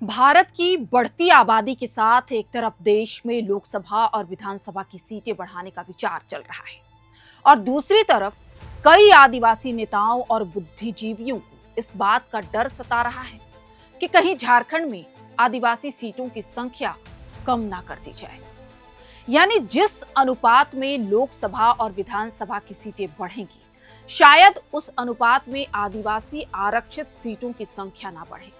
भारत की बढ़ती आबादी के साथ एक तरफ देश में लोकसभा और विधानसभा की सीटें बढ़ाने का विचार चल रहा है और दूसरी तरफ कई आदिवासी नेताओं और बुद्धिजीवियों को इस बात का डर सता रहा है कि कहीं झारखंड में आदिवासी सीटों की संख्या कम ना कर दी जाए। यानी जिस अनुपात में लोकसभा और विधानसभा की सीटें बढ़ेंगी, शायद उस अनुपात में आदिवासी आरक्षित सीटों की संख्या ना बढ़े।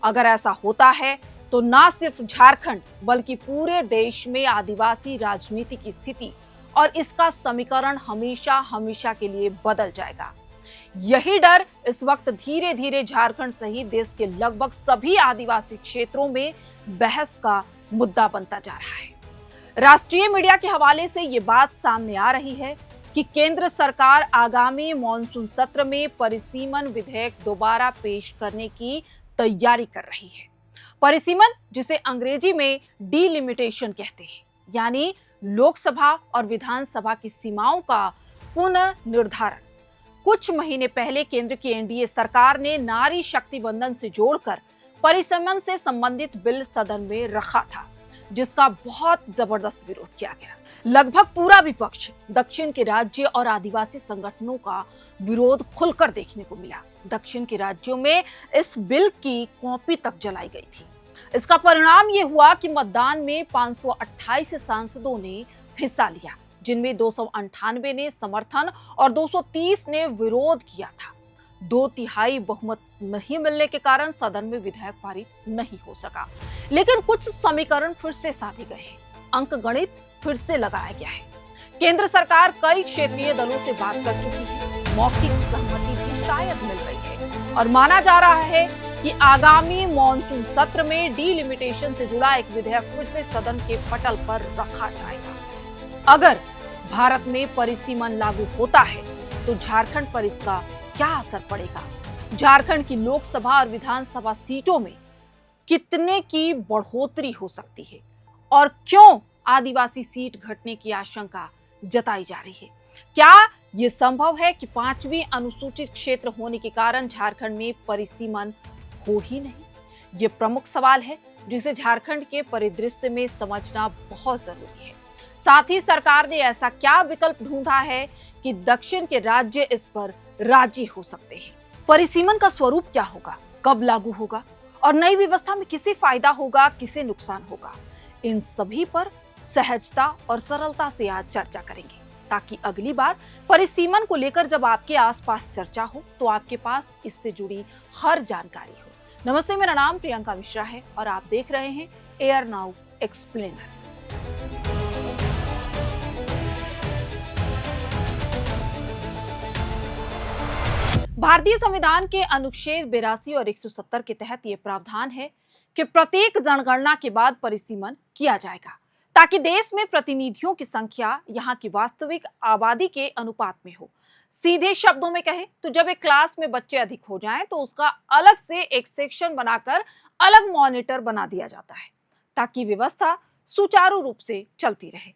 अगर ऐसा होता है तो ना सिर्फ झारखंड बल्कि पूरे देश में आदिवासी राजनीति की स्थिति और इसका समीकरण हमेशा हमेशा के लिए बदल जाएगा। यही डर इस वक्त धीरे धीरे झारखंड सहित देश के लगभग सभी आदिवासी क्षेत्रों में बहस का मुद्दा बनता जा रहा है। राष्ट्रीय मीडिया के हवाले से ये बात सामने आ रही है कि केंद्र सरकार आगामी मॉनसून सत्र में परिसीमन विधेयक दोबारा पेश करने की तैयारी कर रही है। परिसीमन, जिसे अंग्रेजी में डिलिमिटेशन कहते हैं, यानी लोकसभा और विधानसभा की सीमाओं का पुनर्निर्धारण। कुछ महीने पहले केंद्र की एनडीए सरकार ने नारी शक्ति बंधन से जोड़कर परिसीमन से संबंधित बिल सदन में रखा था, जिसका बहुत जबरदस्त विरोध किया गया। लगभग पूरा विपक्ष, दक्षिण के राज्य और आदिवासी संगठनों का विरोध खुलकर देखने को मिला। दक्षिण के राज्यों में इस बिल की कॉपी तक जलाई गई थी। इसका परिणाम यह हुआ कि मतदान में 528 सांसदों ने हिस्सा लिया, जिनमें 298 ने समर्थन और 230 ने विरोध किया था। 2/3 बहुमत नहीं मिलने के कारण सदन में विधेयक पारित नहीं हो सका। लेकिन कुछ समीकरण फिर से साधे गए हैं, अंकगणित फिर से लगाया गया है। केंद्र सरकार कई क्षेत्रीय दलों से बात कर चुकी है, मौखिक सहमति भी शायद मिल रही है और माना जा रहा है कि आगामी मॉनसून सत्र में डिलिमिटेशन से जुड़ा एक विधेयक फिर से सदन के पटल पर रखा जाएगा। अगर भारत में परिसीमन लागू होता है तो झारखंड पर इसका क्या असर पड़ेगा? झारखंड की लोकसभा और विधानसभा सीटों में कितने की बढ़ोतरी हो सकती है और क्यों आदिवासी सीट घटने की आशंका जताई जा रही है? क्या यह संभव है कि 5वीं अनुसूचित क्षेत्र होने के कारण झारखंड में परिसीमन हो ही नहीं? ये प्रमुख सवाल है जिसे झारखंड के परिदृश्य में समझना बहुत जरूरी है। साथ ही सरकार ने ऐसा क्या विकल्प ढूंढा है कि दक्षिण के राज्य इस पर राजी हो सकते हैं? परिसीमन का स्वरूप क्या होगा, कब लागू होगा और नई व्यवस्था में किसे फायदा होगा, किसे नुकसान होगा? इन सभी पर सहजता और सरलता से आज चर्चा करेंगे, ताकि अगली बार परिसीमन को लेकर जब आपके आसपास चर्चा हो तो आपके पास इससे जुड़ी हर जानकारी हो। नमस्ते, मेरा नाम प्रियंका मिश्रा है और आप देख रहे हैं एयर नाउ एक्सप्लेनर। भारतीय संविधान के अनुच्छेद 82 और 170 के तहत यह प्रावधान है कि प्रत्येक जनगणना के बाद परिसीमन किया जाएगा, ताकि देश में प्रतिनिधियों की संख्या यहां की वास्तविक आबादी के अनुपात में हो। सीधे शब्दों में कहें तो जब एक क्लास में बच्चे अधिक हो जाएं तो उसका अलग से एक सेक्शन बनाकर अलग मॉनिटर बना दिया जाता है, ताकि व्यवस्था सुचारू रूप से चलती रहे।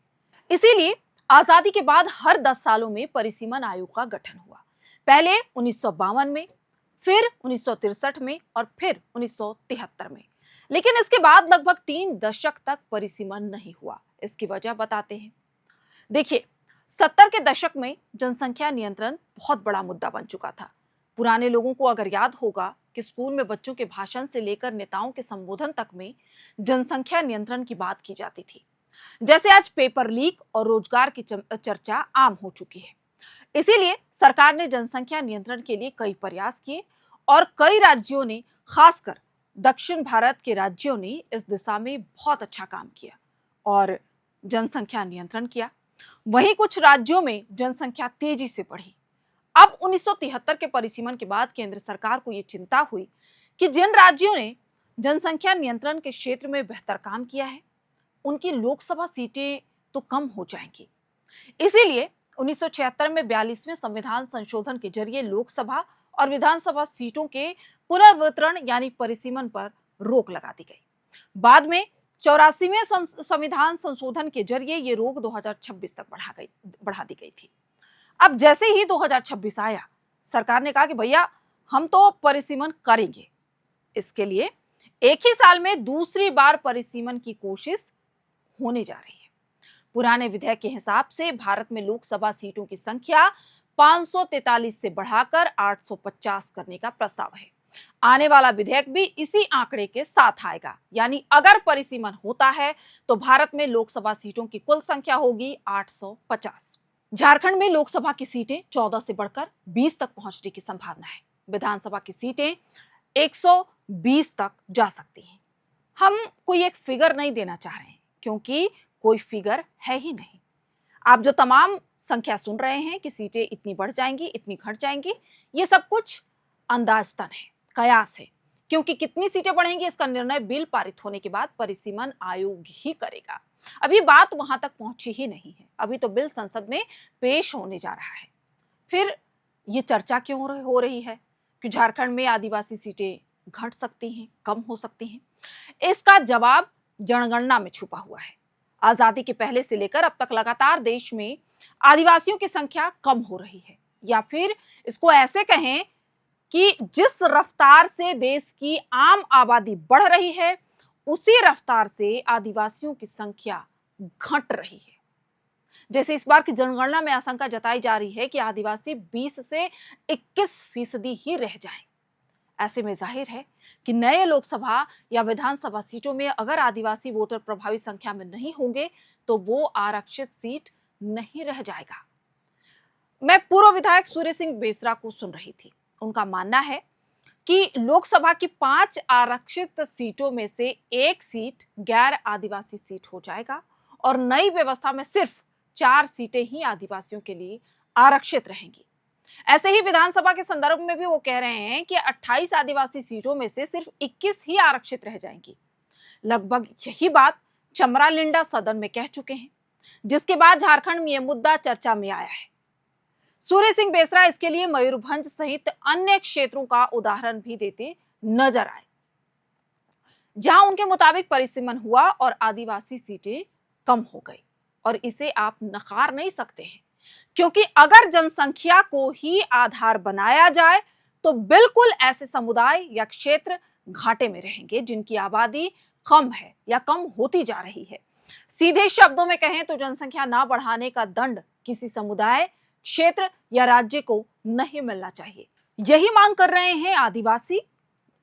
इसीलिए आजादी के बाद हर 10 सालों में परिसीमन आयोग का गठन हुआ। पहले 1952 में, फिर 1963 में और फिर 1973 में। लेकिन इसके बाद लगभग 3 दशक तक परिसीमन नहीं हुआ। इसकी वजह बताते हैं। देखिए, 70 के दशक में जनसंख्या नियंत्रण बहुत बड़ा मुद्दा बन चुका था। पुराने लोगों को अगर याद होगा कि स्कूल में बच्चों के भाषण से लेकर नेताओं के संबोधन तक में जनसंख्या नियंत्रण की बात की जाती थी। जैसे आज पेपर लीक और रोजगार की चर्चा आम हो चुकी है। इसीलिए सरकार ने जनसंख्या नियंत्रण के लिए कई प्रयास किए और कई राज्यों ने, खासकर दक्षिण भारत के राज्यों ने इस दिशा में बहुत अच्छा काम किया और जनसंख्या नियंत्रण किया। वहीं कुछ राज्यों में जनसंख्या तेजी से बढ़ी। अब 1973 के परिसीमन के बाद केंद्र सरकार को यह चिंता हुई कि जिन राज्यों ने जनसंख्या नियंत्रण के क्षेत्र में बेहतर काम किया है, उनकी लोकसभा सीटें तो कम हो जाएंगी। इसीलिए 1976 में 42वें संविधान संशोधन के जरिए लोकसभा और विधानसभा सीटों के पुनर्वितरण यानी परिसीमन पर रोक लगा दी गई। बाद में 84वें संविधान संशोधन के जरिए ये रोक 2026 तक बढ़ा दी गई थी। अब जैसे ही 2026 आया, सरकार ने कहा कि भैया हम तो परिसीमन करेंगे। इसके लिए एक ही साल में दूसरी बार परिसीमन की कोशिश होने जा रही है। पुराने विधेयक के हिसाब से भारत में लोकसभा सीटों की संख्या 543 से बढ़ाकर 850 करने का प्रस्ताव है। आने वाला विधेयक भी इसी आंकड़े के साथ आएगा, यानी अगर परिसीमन होता है तो भारत में लोकसभा सीटों की कुल संख्या होगी 850। झारखंड में लोकसभा की सीटें 14 से बढ़कर 20 तक पहुंचने की संभावना है। विधानसभा की सीटें 120 तक जा सकती हैं। हम कोई एक फिगर नहीं देना चाह रहे हैं क्योंकि कोई फिगर है ही नहीं। आप जो तमाम संख्या सुन रहे हैं कि सीटें इतनी बढ़ जाएंगी, इतनी घट जाएंगी, ये सब कुछ अंदाजतन है, कयास है, क्योंकि कितनी सीटें बढ़ेंगी इसका निर्णय बिल पारित होने के बाद परिसीमन आयोग ही करेगा। अभी बात वहां तक पहुंची ही नहीं है। अभी तो बिल संसद में पेश होने जा रहा है। फिर ये चर्चा क्यों हो रही है कि झारखंड में आदिवासी सीटें घट सकती हैं, कम हो सकती हैं? इसका जवाब जनगणना में छुपा हुआ है। आजादी के पहले से लेकर अब तक लगातार देश में आदिवासियों की संख्या कम हो रही है, या फिर इसको ऐसे कहें कि जिस रफ्तार से देश की आम आबादी बढ़ रही है उसी रफ्तार से आदिवासियों की संख्या घट रही है। जैसे इस बार की जनगणना में आशंका जताई जा रही है कि आदिवासी 20 से 21% ही रह जाएं। ऐसे में जाहिर है कि नए लोकसभा या विधानसभा सीटों में अगर आदिवासी वोटर प्रभावी संख्या में नहीं होंगे तो वो आरक्षित सीट नहीं रह जाएगा। मैं पूर्व विधायक सूर्य सिंह बेसरा को सुन रही थी। उनका मानना है कि लोकसभा की 5 आरक्षित सीटों में से एक सीट गैर आदिवासी सीट हो जाएगा और नई व्यवस्था में सिर्फ 4 सीटें ही आदिवासियों के लिए आरक्षित रहेंगी। ऐसे ही विधानसभा के संदर्भ में भी वो कह रहे हैं कि 28 आदिवासी सीटों में से सिर्फ 21 ही आरक्षित रह जाएंगी। लगभग यही बात चमरा लिंडा सदन में कह चुके हैं, जिसके बाद झारखंड में यह मुद्दा चर्चा में आया है। सूर्य सिंह बेसरा इसके लिए मयूरभंज सहित अन्य क्षेत्रों का उदाहरण भी देते नजर आए, जहां उनके मुताबिक परिसीमन हुआ और आदिवासी सीटें कम हो गई। और इसे आप नकार नहीं सकते हैं, क्योंकि अगर जनसंख्या को ही आधार बनाया जाए तो बिल्कुल ऐसे समुदाय या क्षेत्र घाटे में रहेंगे जिनकी आबादी कम है या कम होती जा रही है। सीधे शब्दों में कहें तो जनसंख्या ना बढ़ाने का दंड किसी समुदाय, क्षेत्र या राज्य को नहीं मिलना चाहिए। यही मांग कर रहे हैं आदिवासी।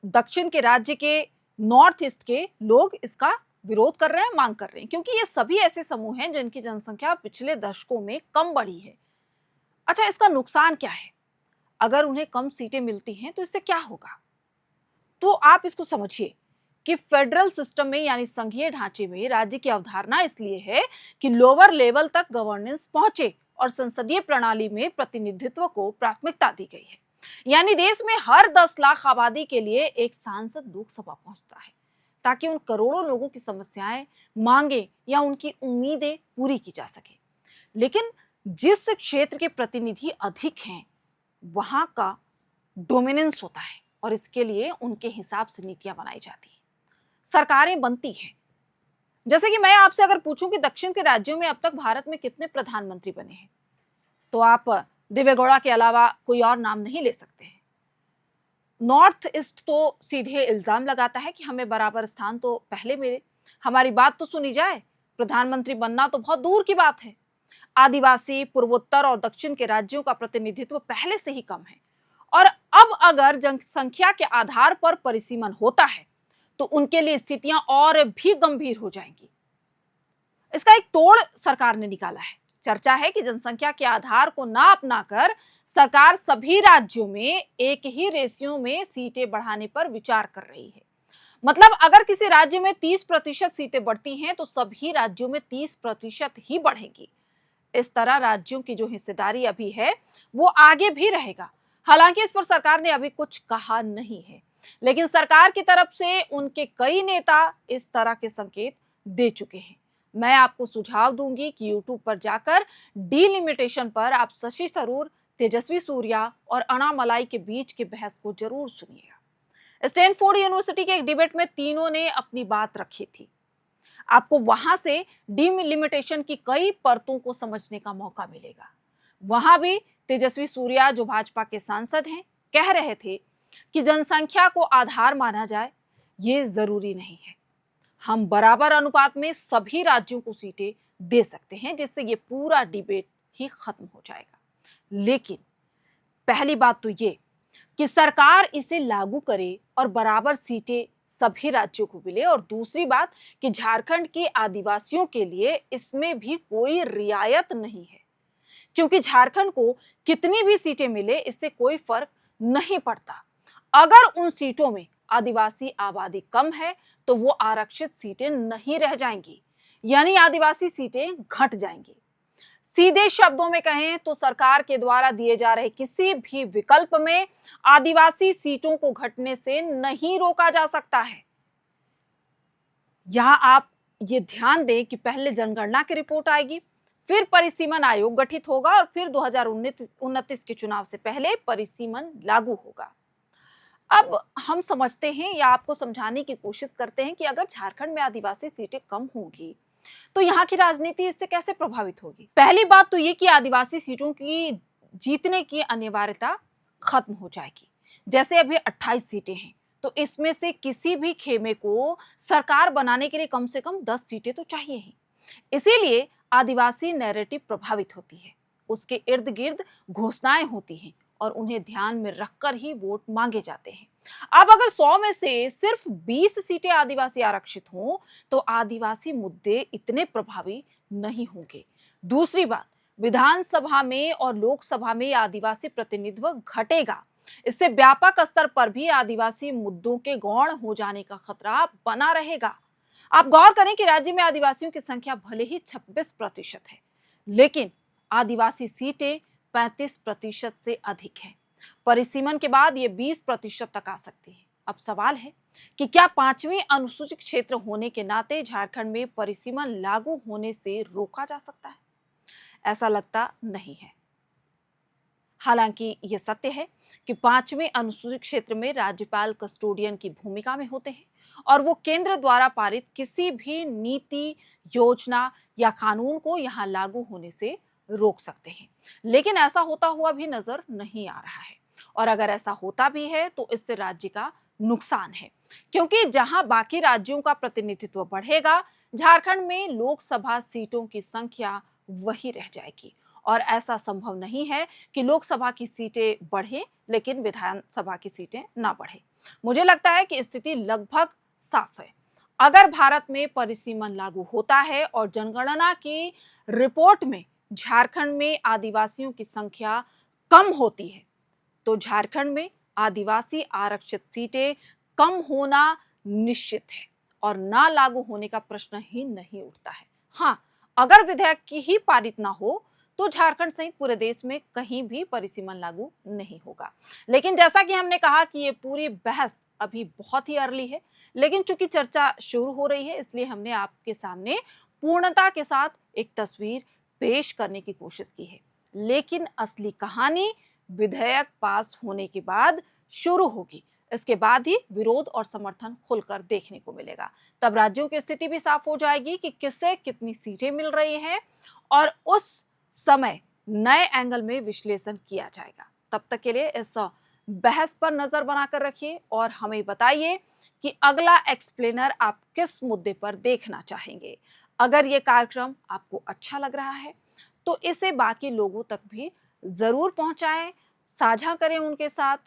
दक्षिण के राज्य के, नॉर्थ ईस्ट के लोग इसका विरोध कर रहे हैं, मांग कर रहे हैं, क्योंकि ये सभी ऐसे समूह हैं जिनकी जनसंख्या पिछले दशकों में कम बढ़ी है। अच्छा, इसका नुकसान क्या है? अगर उन्हें कम सीटें मिलती हैं तो इससे क्या होगा? तो आप इसको समझिए कि फेडरल सिस्टम में यानी संघीय ढांचे में राज्य की अवधारणा इसलिए है कि लोअर लेवल तक गवर्नेंस पहुंचे और संसदीय प्रणाली में प्रतिनिधित्व को प्राथमिकता दी गई है। यानी देश में हर 10 लाख आबादी के लिए एक सांसद लोकसभा पहुंचता है, ताकि उन करोड़ों लोगों की समस्याएं, मांगे या उनकी उम्मीदें पूरी की जा सके। लेकिन जिस क्षेत्र के प्रतिनिधि अधिक हैं वहां का डोमिनेंस होता है और इसके लिए उनके हिसाब से नीतियां बनाई जाती हैं, सरकारें बनती हैं। जैसे कि मैं आपसे अगर पूछूं कि दक्षिण के राज्यों में अब तक भारत में कितने प्रधानमंत्री बने हैं, तो आप देवेगौड़ा के अलावा कोई और नाम नहीं ले सकते हैं। नॉर्थ ईस्ट तो सीधे इल्जाम लगाता है कि हमें बराबर स्थान तो पहले मिले, हमारी बात तो सुनी जाए, प्रधानमंत्री बनना तो बहुत दूर की बात है। आदिवासी, पूर्वोत्तर और दक्षिण के राज्यों का प्रतिनिधित्व पहले से ही कम है और अब अगर जनसंख्या के आधार पर परिसीमन होता है तो उनके लिए स्थितियां और भी गंभीर हो जाएंगी। इसका एक तोड़ सरकार ने निकाला है। चर्चा है कि जनसंख्या के आधार को ना अपनाकर सरकार सभी राज्यों में एक ही रेशियो में सीटें बढ़ाने पर विचार कर रही है। मतलब अगर किसी राज्य में 30% सीटें बढ़ती हैं तो सभी राज्यों में 30% ही बढ़ेंगी। इस तरह राज्यों की जो हिस्सेदारी अभी है वो आगे भी रहेगा। हालांकि इस पर सरकार ने अभी कुछ कहा नहीं है, लेकिन सरकार की तरफ से उनके कई नेता इस तरह के संकेत दे चुके हैं। मैं आपको सुझाव दूंगी कि YouTube पर जाकर डिलिमिटेशन पर आप शशि थरूर, तेजस्वी सूर्या और अनामलाई के बीच के बहस को जरूर सुनिएगा। स्टैनफोर्ड यूनिवर्सिटी के एक डिबेट में तीनों ने अपनी बात रखी थी। आपको वहां से डिलिमिटेशन की कई परतों को समझने का मौका मिलेगा। वहां भी तेजस्वी सूर्या, जो भाजपा के सांसद हैं, कह रहे थे कि जनसंख्या को आधार माना जाए, ये जरूरी नहीं है। हम बराबर अनुपात में सभी राज्यों को सीटें दे सकते हैं, जिससे ये पूरा डिबेट ही खत्म हो जाएगा। लेकिन पहली बात तो ये कि सरकार इसे लागू करे और बराबर सीटें सभी राज्यों को मिले, और दूसरी बात कि झारखंड के आदिवासियों के लिए इसमें भी कोई रियायत नहीं है, क्योंकि झारखंड को कितनी भी सीटें मिले इससे कोई फर्क नहीं पड़ता। अगर उन सीटों में आदिवासी आबादी कम है तो वो आरक्षित सीटें नहीं रह जाएंगी, यानी आदिवासी सीटें घट जाएंगी। सीधे शब्दों में कहें तो सरकार के द्वारा दिए जा रहे किसी भी विकल्प में आदिवासी सीटों को घटने से नहीं रोका जा सकता है। यहां आप ये ध्यान दें कि पहले जनगणना की रिपोर्ट आएगी, फिर परिसीमन आयोग गठित होगा और फिर 2029 के चुनाव से पहले परिसीमन लागू होगा। अब हम समझते हैं या आपको समझाने की कोशिश करते हैं कि अगर झारखंड में आदिवासी सीटें कम होंगी तो यहाँ की राजनीति इससे कैसे प्रभावित होगी। पहली बात तो ये कि आदिवासी सीटों की जीतने की अनिवार्यता खत्म हो जाएगी। जैसे अभी 28 सीटें हैं तो इसमें से किसी भी खेमे को सरकार बनाने के लिए कम से कम 10 सीटें तो चाहिए ही। इसीलिए आदिवासी नैरेटिव प्रभावित होती है, उसके इर्द गिर्द घोषणाएं होती हैं और उन्हें ध्यान में रखकर ही वोट मांगे जाते हैं। अब अगर 100 में से सिर्फ 20 सीटें आदिवासी आरक्षित हों तो आदिवासी मुद्दे इतने प्रभावी नहीं होंगे। दूसरी बात, विधानसभा में और लोकसभा में आदिवासी प्रतिनिधित्व घटेगा। इससे व्यापक स्तर पर भी आदिवासी मुद्दों के गौण हो जाने का खतरा बना रहेगा। आप गौर करें कि राज्य में आदिवासियों की संख्या भले ही 26% है, लेकिन आदिवासी सीटें 35% से अधिक है। परिसीमन के बाद ये 20% तक आ सकती है। अब सवाल है कि क्या 5वीं अनुसूचित क्षेत्र होने के नाते झारखंड में परिसीमन लागू होने से रोका जा सकता है? ऐसा लगता नहीं है। हालांकि यह सत्य है कि 5वीं अनुसूचित क्षेत्र में राज्यपाल कस्टोडियन की भूमिका में होते हैं और वो केंद्र द्वारा पारित किसी भी नीति, योजना या कानून को यहां लागू होने से रोक सकते हैं। लेकिन ऐसा होता हुआ भी नजर नहीं आ रहा है, और अगर ऐसा होता भी है तो इससे राज्य का नुकसान है, क्योंकि जहां बाकी राज्यों का प्रतिनिधित्व बढ़ेगा, झारखंड में लोकसभा सीटों की संख्या वही रह जाएगी। और ऐसा संभव नहीं है कि लोकसभा की सीटें बढ़ें लेकिन विधानसभा की सीटें ना बढ़े। मुझे लगता है कि स्थिति लगभग साफ है। अगर भारत में परिसीमन लागू होता है और जनगणना की रिपोर्ट में झारखंड में आदिवासियों की संख्या कम होती है तो झारखंड में आदिवासी आरक्षित सीटें कम होना निश्चित है और ना लागू होने का प्रश्न ही नहीं उठता है। हाँ, अगर विधेयक की ही पारित ना हो तो झारखंड सहित पूरे देश में कहीं भी परिसीमन लागू नहीं होगा। लेकिन जैसा कि हमने कहा कि ये पूरी बहस अभी बहुत ही अर्ली है, लेकिन चूंकि चर्चा शुरू हो रही है इसलिए हमने आपके सामने पूर्णता के साथ एक तस्वीर पेश करने की कोशिश की है। लेकिन असली कहानी विधेयक पास होने के बाद शुरू होगी। इसके बाद ही विरोध और समर्थन खुलकर देखने को मिलेगा। तब राज्यों की स्थिति भी साफ हो जाएगी कि किससे कितनी सीटें मिल रही हैं और उस समय नए एंगल में विश्लेषण किया जाएगा। तब तक के लिए इस बहस पर नजर बनाकर रखिए और हमें बताइए कि अगला एक्सप्लेनर आप किस मुद्दे पर देखना चाहेंगे। अगर ये कार्यक्रम आपको अच्छा लग रहा है तो इसे बाकी लोगों तक भी जरूर पहुंचाएं, साझा करें उनके साथ,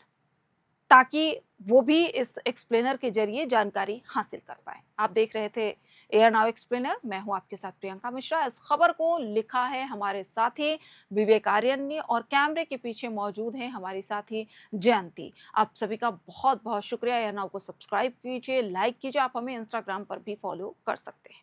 ताकि वो भी इस एक्सप्लेनर के जरिए जानकारी हासिल कर पाए। आप देख रहे थे एयर नाउ एक्सप्लेनर, मैं हूं आपके साथ प्रियंका मिश्रा। इस खबर को लिखा है हमारे साथी विवेक आर्यन ने और कैमरे के पीछे मौजूद हैं हमारी साथी जयंती। आप सभी का बहुत बहुत शुक्रिया। एयर नाउ को सब्सक्राइब कीजिए, लाइक कीजिए। आप हमें इंस्टाग्राम पर भी फॉलो कर सकते हैं।